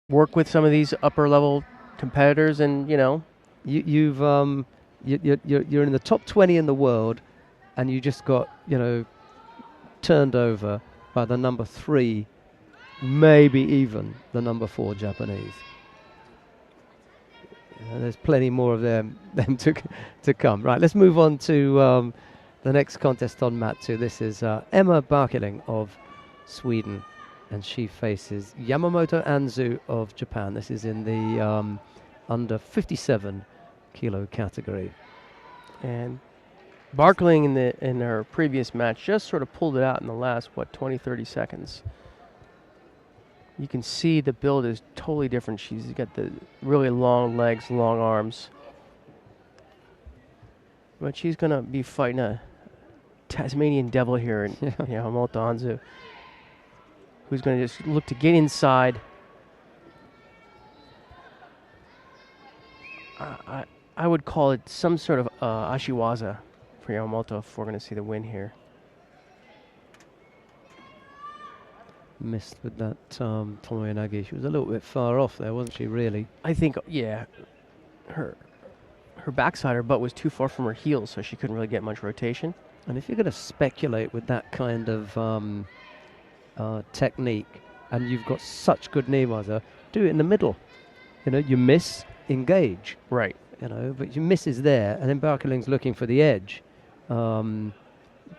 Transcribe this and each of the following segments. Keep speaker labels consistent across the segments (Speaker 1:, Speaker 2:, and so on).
Speaker 1: work with some of these upper level competitors, and
Speaker 2: You're in the top 20 in the world, and you just got turned over by the number 3, maybe even the number 4 Japanese. There's plenty more of them to come. Right, let's move on to the next contest on mat 2. This is Emma Barkeling of Sweden, and she faces Yamamoto Anzu of Japan. This is in the under 57 kilo category.
Speaker 1: And Barkeling in her previous match just sort of pulled it out in the last 20-30 seconds. You can see the build is totally different. She's got the really long legs, long arms. But she's going to be fighting a Tasmanian devil here in Yamamoto Anzu, who's going to just look to get inside. I would call it some sort of ashiwaza for Yamamoto if we're going to see the win here.
Speaker 2: Missed with that Tomoyanagi. She was a little bit far off there, wasn't she, really?
Speaker 1: I think, yeah. Her backside, her butt was too far from her heels, so she couldn't really get much rotation.
Speaker 2: And if you're going to speculate with that kind of technique, and you've got such good newaza, do it in the middle. You miss, engage.
Speaker 1: Right.
Speaker 2: But your miss is there, and then Barkeling's looking for the edge,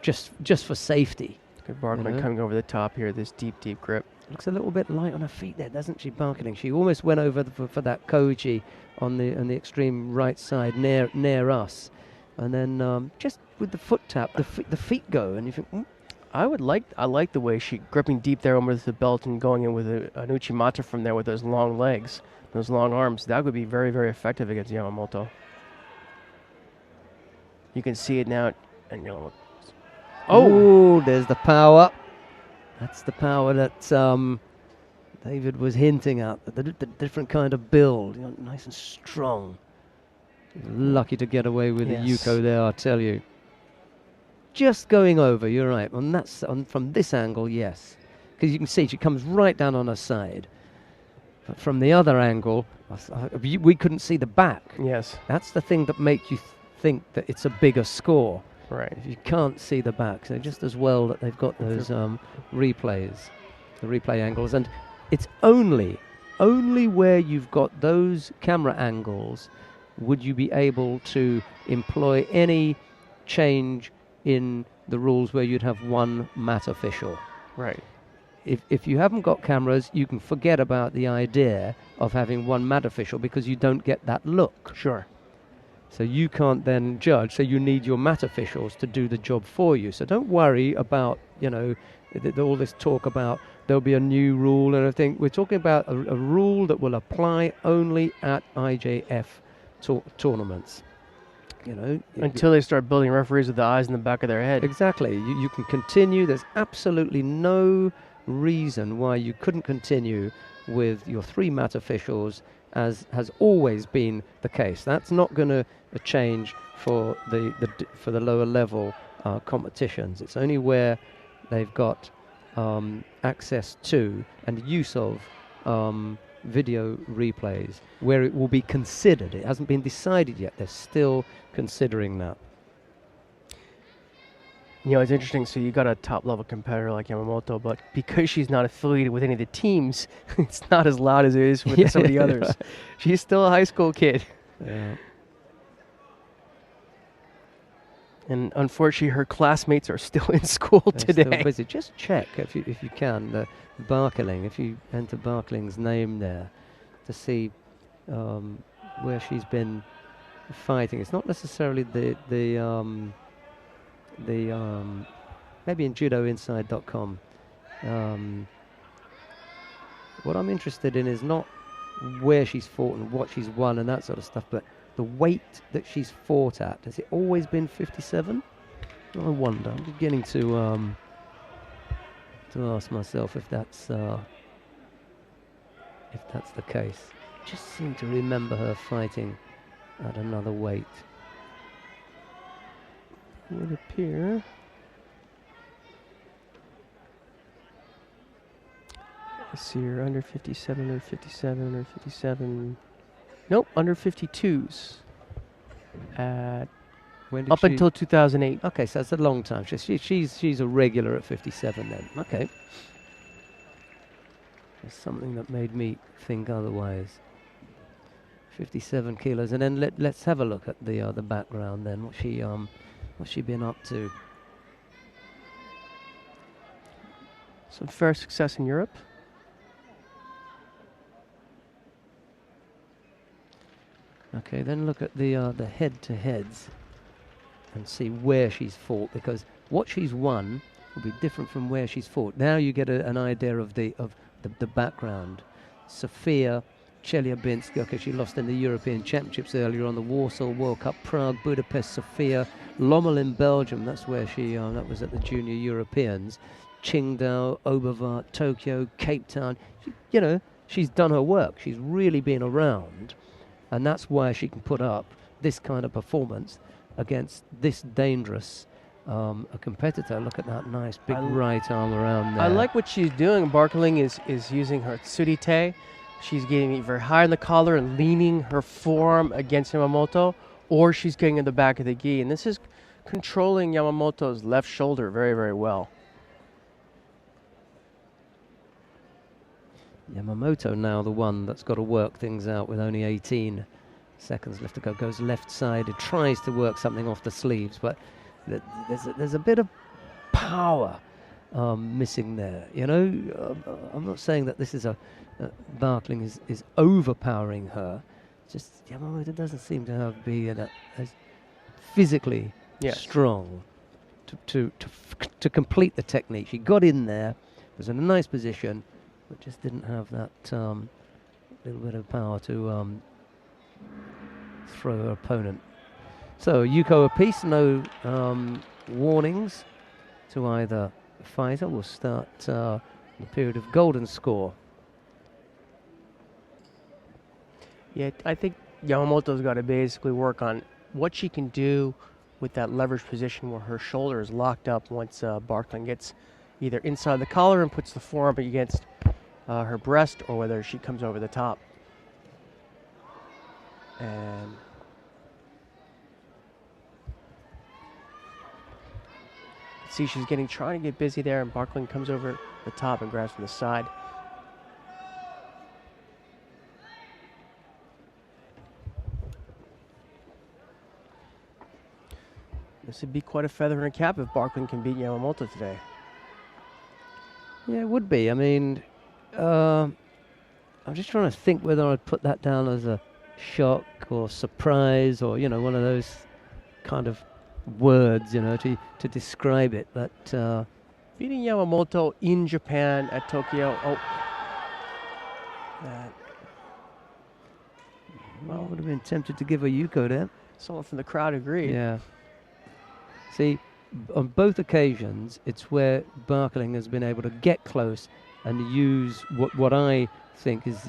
Speaker 2: just for safety.
Speaker 1: Good Barkeling coming over the top here, this deep, deep grip.
Speaker 2: Looks a little bit light on her feet there, doesn't she, Barkeling? She almost went over for that koji on the extreme right side near us, and then just with the foot tap, the feet go, and you think,
Speaker 1: I like the way she gripping deep there over the belt and going in with an uchimata from there with those long legs, those long arms. That would be very, very effective against Yamamoto. You can see it now, and
Speaker 2: oh, there's the power. That's the power that David was hinting at. The different kind of build, nice and strong. Lucky to get away with the Yuko there, I tell you. Just going over, you're right. And that's from this angle, yes, because you can see she comes right down on her side. But from the other angle, we couldn't see the back.
Speaker 1: Yes,
Speaker 2: that's the thing that makes you think that it's a bigger score.
Speaker 1: Right.
Speaker 2: If you can't see the back, so just as well that they've got those replays, the replay angles, and it's only where you've got those camera angles would you be able to employ any change in the rules where you'd have one mat official.
Speaker 1: Right.
Speaker 2: If you haven't got cameras, you can forget about the idea of having one mat official because you don't get that look.
Speaker 1: Sure.
Speaker 2: So you can't then judge, so you need your mat officials to do the job for you. So don't worry about, all this talk about there'll be a new rule and everything. We're talking about a rule that will apply only at IJF tournaments.
Speaker 1: Until they start building referees with the eyes in the back of their head.
Speaker 2: Exactly. You can continue. There's absolutely no reason why you couldn't continue with your 3 mat officials, as has always been the case. That's not going to change for the lower level competitions. It's only where they've got access to and use of video replays where it will be considered. It hasn't been decided yet. They're still considering that.
Speaker 1: It's interesting. So you got a top-level competitor like Yamamoto, but because she's not affiliated with any of the teams, it's not as loud as it is with some of the others. She's still a high school kid.
Speaker 2: Yeah.
Speaker 1: And unfortunately, her classmates are still in school today.
Speaker 2: Still busy. Just check if you can the Barkeling. If you enter Barkeling's name there, to see where she's been fighting. It's not necessarily the maybe in judoinside.com. What I'm interested in is not where she's fought and what she's won and that sort of stuff, but the weight that she's fought at. Has it always been 57? I wonder. I'm beginning to ask myself if that's the case. Just seem to remember her fighting at another weight.
Speaker 1: It would appear. Let's see here, under 57, under 57, under 57. Nope, under 52s.
Speaker 2: When did
Speaker 1: Up
Speaker 2: she?
Speaker 1: until 2008.
Speaker 2: Okay, so that's a long time. She's a regular at 57 then. Okay. There's something that made me think otherwise. 57 kilos, and then let's have a look at the background then. What's she been up to?
Speaker 1: Some fair success in Europe.
Speaker 2: Okay, then look at the head-to-heads and see where she's fought, because what she's won will be different from where she's fought. Now you get an idea of the background. Sofia Chelyabinsk, okay, she lost in the European Championships earlier on, the Warsaw World Cup, Prague, Budapest, Sofia, Lommel in Belgium, that's where she, that was at the Junior Europeans, Qingdao, Obervat, Tokyo, Cape Town. She's done her work. She's really been around, and that's why she can put up this kind of performance against this dangerous a competitor. Look at that nice big right arm around there.
Speaker 1: I like what she's doing. Barkeling is using her tsurite. She's getting it very high in the collar and leaning her forearm against Yamamoto, or she's getting in the back of the gi. And this is controlling Yamamoto's left shoulder very, very well.
Speaker 2: Yamamoto now the one that's got to work things out with only 18 seconds left to go. Goes left-sided, tries to work something off the sleeves, but there's a bit of power missing there. I'm not saying that this is Barkeling is overpowering her. Just Yamamoto doesn't seem to be as physically strong to complete the technique. She got in there, was in a nice position, but just didn't have that little bit of power to throw her opponent. So Yuko apiece, no warnings to either fighter. We'll start the period of golden score.
Speaker 1: Yeah, I think Yamamoto's got to basically work on what she can do with that leverage position where her shoulder is locked up once Barkeling gets either inside the collar and puts the forearm against her breast, or whether she comes over the top. And see, she's trying to get busy there, and Barkeling comes over the top and grabs from the side. This would be quite a feather in a cap if Barkeling can beat Yamamoto today.
Speaker 2: Yeah, it would be. I mean, I'm just trying to think whether I'd put that down as a shock or surprise, or one of those kind of words, to describe it. But
Speaker 1: beating Yamamoto in Japan at Tokyo. Oh, that.
Speaker 2: Well, I would have been tempted to give a Yuko there.
Speaker 1: Someone from the crowd agreed.
Speaker 2: Yeah. See, on both occasions, it's where Barkeling has been able to get close and use what I think is,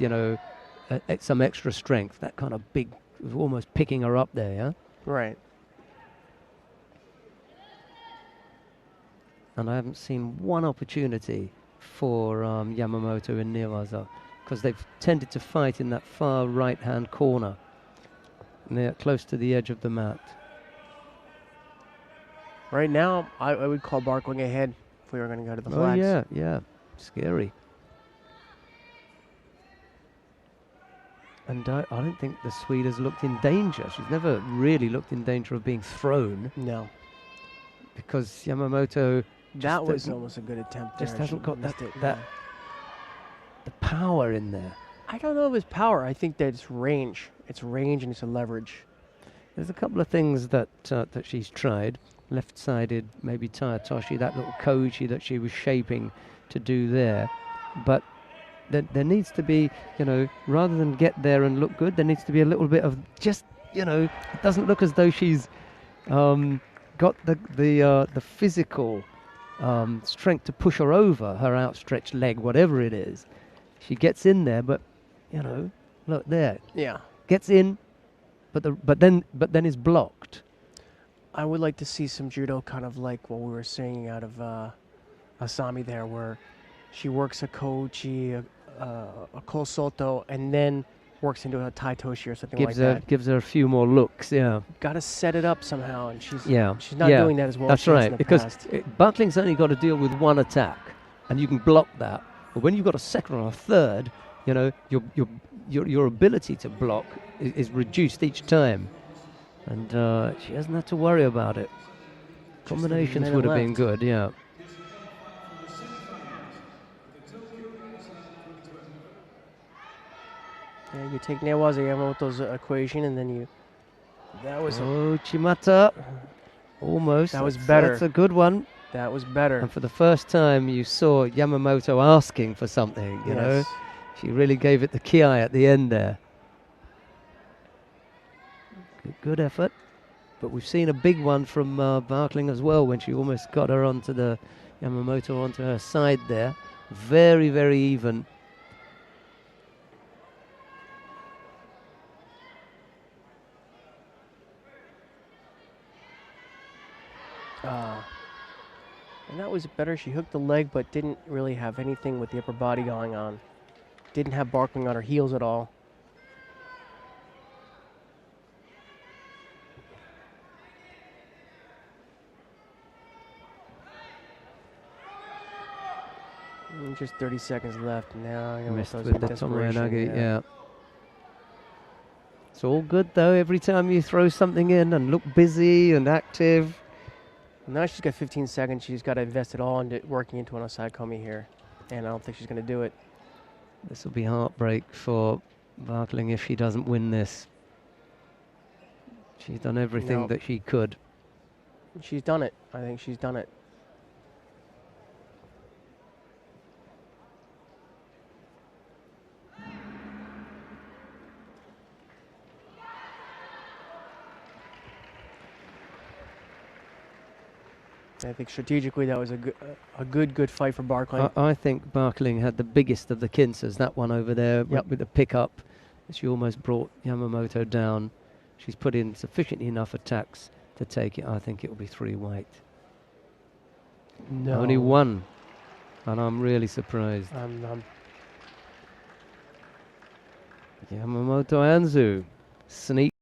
Speaker 2: some extra strength, that kind of big, almost picking her up there, yeah?
Speaker 1: Right.
Speaker 2: And I haven't seen one opportunity for Yamamoto in Newaza, because they've tended to fight in that far right-hand corner, near close to the edge of the mat.
Speaker 1: Right now, I would call Barkeling ahead if we were going to go to the flags.
Speaker 2: Oh, yeah. Scary. And I don't think the Swede has looked in danger. She's never really looked in danger of being thrown.
Speaker 1: No.
Speaker 2: Because Yamamoto...
Speaker 1: That was almost a good attempt there.
Speaker 2: Just hasn't got the power in there.
Speaker 1: I don't know if it's power. I think that it's range. It's range and it's a leverage.
Speaker 2: There's a couple of things that she's tried. Left-sided, maybe Tayatoshi, that little koji that she was shaping to do there. But there needs to be, rather than get there and look good, there needs to be a little bit of just, it doesn't look as though she's got the physical strength to push her over her outstretched leg, whatever it is. She gets in there, but, look there.
Speaker 1: Yeah.
Speaker 2: Gets in, but then is blocked.
Speaker 1: I would like to see some judo, kind of like what we were seeing out of Asami there, where she works a kochi, a Col Soto and then works into a Tai Toshi or something like that.
Speaker 2: Gives her a few more looks, yeah.
Speaker 1: Got to set it up somehow, and she's
Speaker 2: she's
Speaker 1: not doing that as well.
Speaker 2: That's
Speaker 1: as she has
Speaker 2: right,
Speaker 1: in the
Speaker 2: because
Speaker 1: past.
Speaker 2: Barkeling's only got to deal with one attack, and you can block that. But when you've got a second or a third, you know, your ability to block is reduced each time, and she hasn't had to worry about it. Combinations would have been good, yeah.
Speaker 1: Yeah, you take Anzu Yamamoto's equation, and then that was
Speaker 2: Chimata, almost.
Speaker 1: That was better.
Speaker 2: That's a good one.
Speaker 1: That was better.
Speaker 2: And for the first time, you saw Yamamoto asking for something. You know, she really gave it the ki at the end there. Good effort. But we've seen a big one from Barkeling as well when she almost got her onto the Yamamoto onto her side there. Very, very even.
Speaker 1: And that was better. She hooked the leg, but didn't really have anything with the upper body going on. Didn't have Barkeling on her heels at all. And just 30 seconds left now.
Speaker 2: Missed with the Tomoyanagi, yeah. It's all good though. Every time you throw something in and look busy and active.
Speaker 1: Now she's got 15 seconds. She's got to invest it all into working into an Osai Komi here. And I don't think she's going to do it.
Speaker 2: This will be heartbreak for Barkeling if she doesn't win this. She's done everything that she could.
Speaker 1: She's done it. I think she's done it. I think strategically that was a good fight for Barkeling.
Speaker 2: I think Barkeling had the biggest of the Kinsers, that one over there with the pickup. She almost brought Yamamoto down. She's put in sufficiently enough attacks to take it. I think it will be 3 white.
Speaker 1: No.
Speaker 2: Only 1. And I'm really surprised. Yamamoto Anzu. Sneak.